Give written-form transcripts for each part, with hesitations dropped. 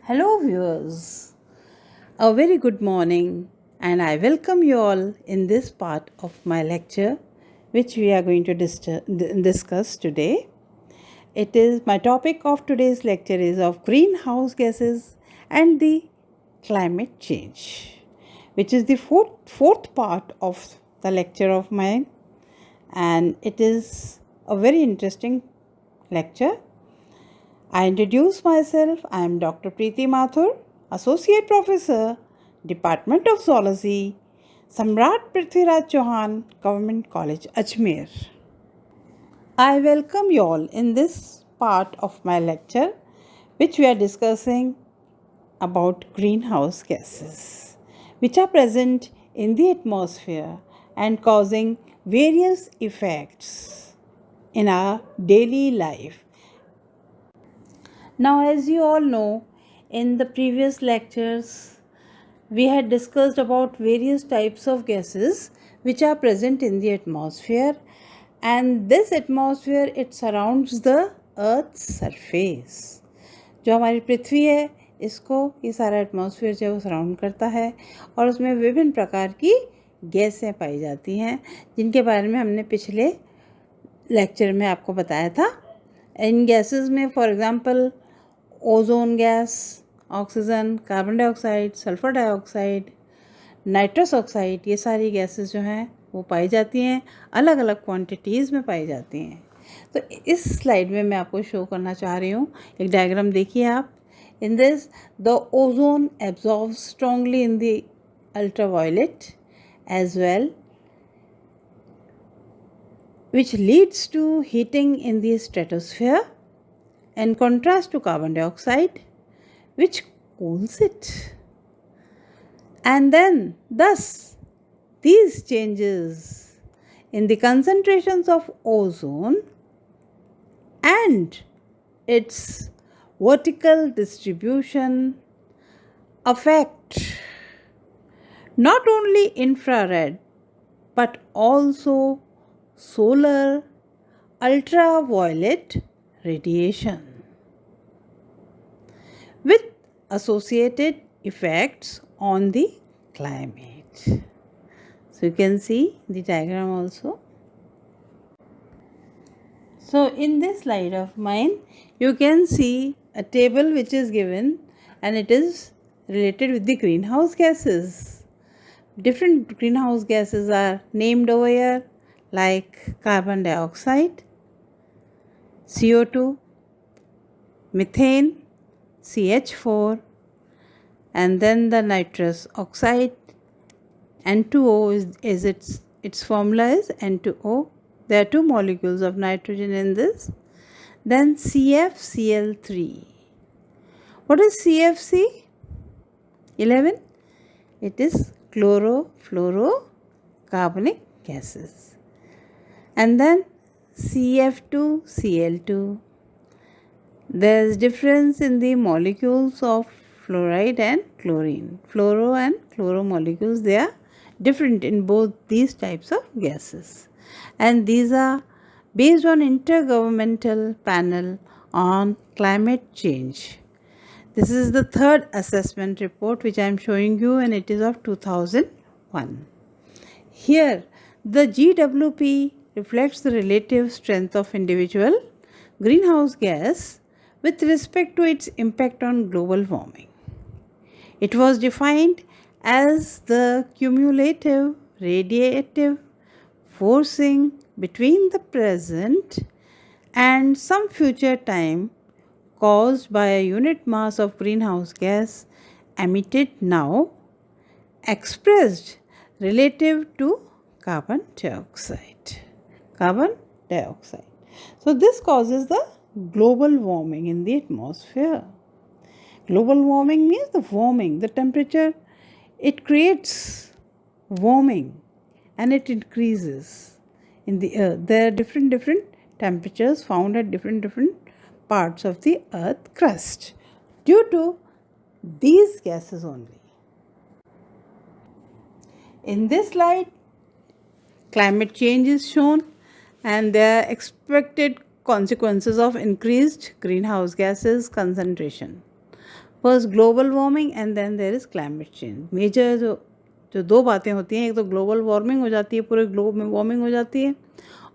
Hello, viewers. A very good morning, and I welcome you all in this part of my lecture, which we are going to discuss today. It is my topic of today's lecture is of greenhouse gases and the climate change, which is the fourth part of the lecture of mine, and it is a very interesting lecture. I introduce myself. I am Dr. Preeti Mathur, Associate Professor, Department of Zoology, Samrat Prithviraj Chauhan, Government College, Ajmer. I welcome you all in this part of my lecture, which we are discussing about greenhouse gases, which are present in the atmosphere and causing various effects in our daily life. Now, as you all know, in the previous lectures, we had discussed about various types of gases which are present in the atmosphere, and this atmosphere it surrounds the earth's surface. जो हमारी पृथ्वी है इसको ये सारा atmosphere जो है वो surround करता है और उसमें विभिन्न प्रकार की गैसें पाई जाती हैं जिनके बारे में हमने पिछले लेक्चर में आपको बताया था. इन गैसेस में for example ozone gas, oxygen, carbon dioxide, sulphur dioxide, nitrous oxide, ये सारी गैसेस जो हैं वो पाई जाती हैं, अलग अलग क्वांटिटीज़ में पाई जाती हैं. तो इस स्लाइड में मैं आपको शो करना चाह रही हूँ. एक डायग्राम देखिए आप. In this the ozone absorbs strongly in the ultraviolet as well, which leads to heating in the stratosphere in contrast to carbon dioxide, which cools it. And then, thus, these changes in the concentrations of ozone and its vertical distribution affect not only infrared but also solar ultraviolet radiation with associated effects on the climate. So you can see the diagram also. So in this slide of mine you can see a table which is given and it is related with the greenhouse gases. Different greenhouse gases are named over here, like carbon dioxide, CO2, methane, CH4, and then the nitrous oxide. N2O is its formula is N2O. There are two molecules of nitrogen in this. Then CFCl3. What is CFC? 11. It is chlorofluorocarbonic gases. And then CF2Cl2. There is difference in the molecules of fluoride and chlorine. Fluoro and chloro molecules, they are different in both these types of gases. And these are based on Intergovernmental Panel on Climate Change. This is the third assessment report which I am showing you, and it is of 2001. Here, the GWP reflects the relative strength of individual greenhouse gas with respect to its impact on global warming. It was defined as the cumulative radiative forcing between the present and some future time caused by a unit mass of greenhouse gas emitted now, expressed relative to carbon dioxide. Carbon dioxide. So this causes the global warming in the atmosphere. Global warming means the warming, the temperature, it creates warming and it increases in the earth. There are different temperatures found at different parts of the earth crust due to these gases only. In this slide, climate change is shown and their expected consequences of increased greenhouse gases concentration. First global warming and then there is climate change. Major जो जो दो बातें होती हैं, एक तो global warming हो जाती है, पूरे ग्लोब में वार्मिंग हो जाती है,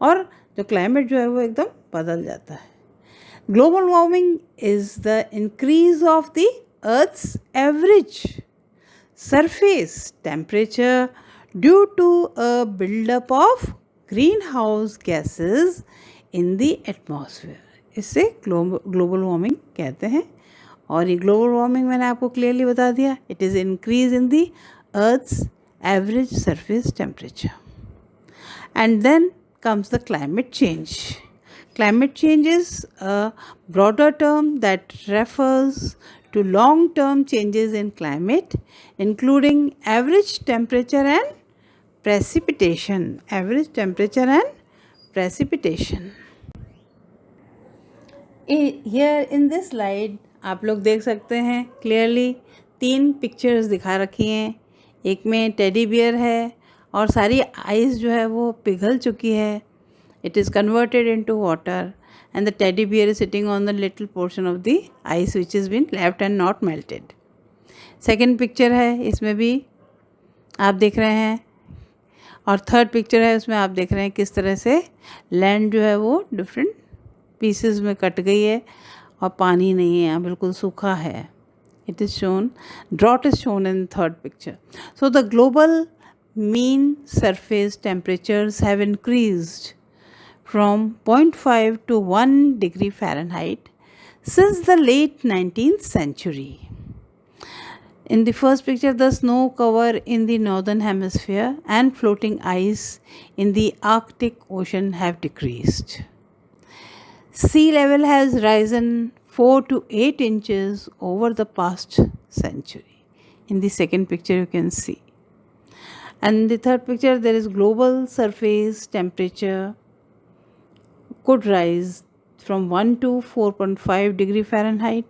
और जो क्लाइमेट जो है वो एकदम बदल जाता है. Global warming is the increase of the earth's average surface temperature due to a buildup of greenhouse gases in the atmosphere. इसे ग्लोबल वार्मिंग कहते हैं. और ये ग्लोबल वार्मिंग मैंने आपको क्लियरली बता दिया, it is increase in the earth's average surface temperature. And then comes the climate change. Climate change is a broader term that refers to long-term changes in climate, including average temperature and precipitation. Average temperature and precipitation. Here in this slide आप लोग देख सकते हैं clearly 3 pictures दिखा रखी हैं. एक में टेडी बियर है और सारी आइस जो है वो पिघल चुकी है. It is converted into water and the teddy bear is sitting on the little portion of the ice which has been left and not melted. Second picture है, इसमें भी आप देख रहे हैं. और थर्ड पिक्चर है, उसमें आप देख रहे हैं किस तरह से लैंड जो है वो डिफरेंट पीसेस में कट गई है और पानी नहीं है, बिल्कुल सूखा है. It is shown, drought is shown in third picture. So the global mean surface temperatures have increased from 0.5 to 1 degree Fahrenheit since the late 19th century. In the first picture, the snow cover in the northern hemisphere and floating ice in the Arctic Ocean have decreased. Sea level has risen 4 to 8 inches over the past century. In the second picture, you can see. And in the third picture, there is global surface temperature could rise from 1 to 4.5 degree Fahrenheit,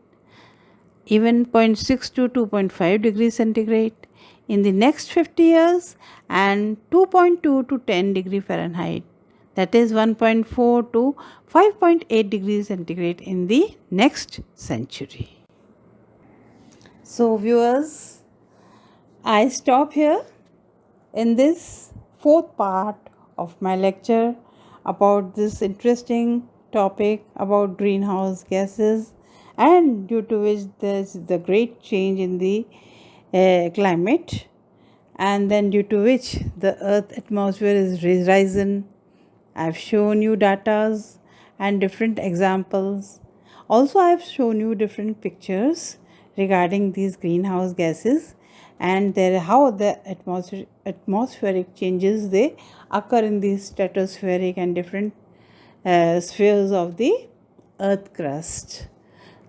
even 0.6 to 2.5 degrees centigrade in the next 50 years, and 2.2 to 10 degree Fahrenheit, that is 1.4 to 5.8 degrees centigrade in the next century. So viewers, I stop here in this fourth part of my lecture about this interesting topic about greenhouse gases, and due to which there is the great change in the climate, and then due to which the earth atmosphere is risen. I have shown you datas and different examples. Also I have shown you different pictures regarding these greenhouse gases and how the atmospheric changes they occur in the stratospheric and different spheres of the earth crust.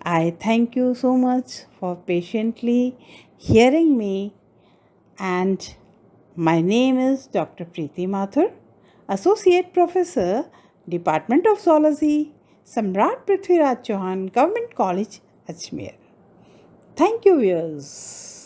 I thank you so much for patiently hearing me, and my name is Dr. Preeti Mathur, Associate Professor, Department of Zoology, Samrat Prithviraj Chauhan, Government College, Ajmer. Thank you, viewers.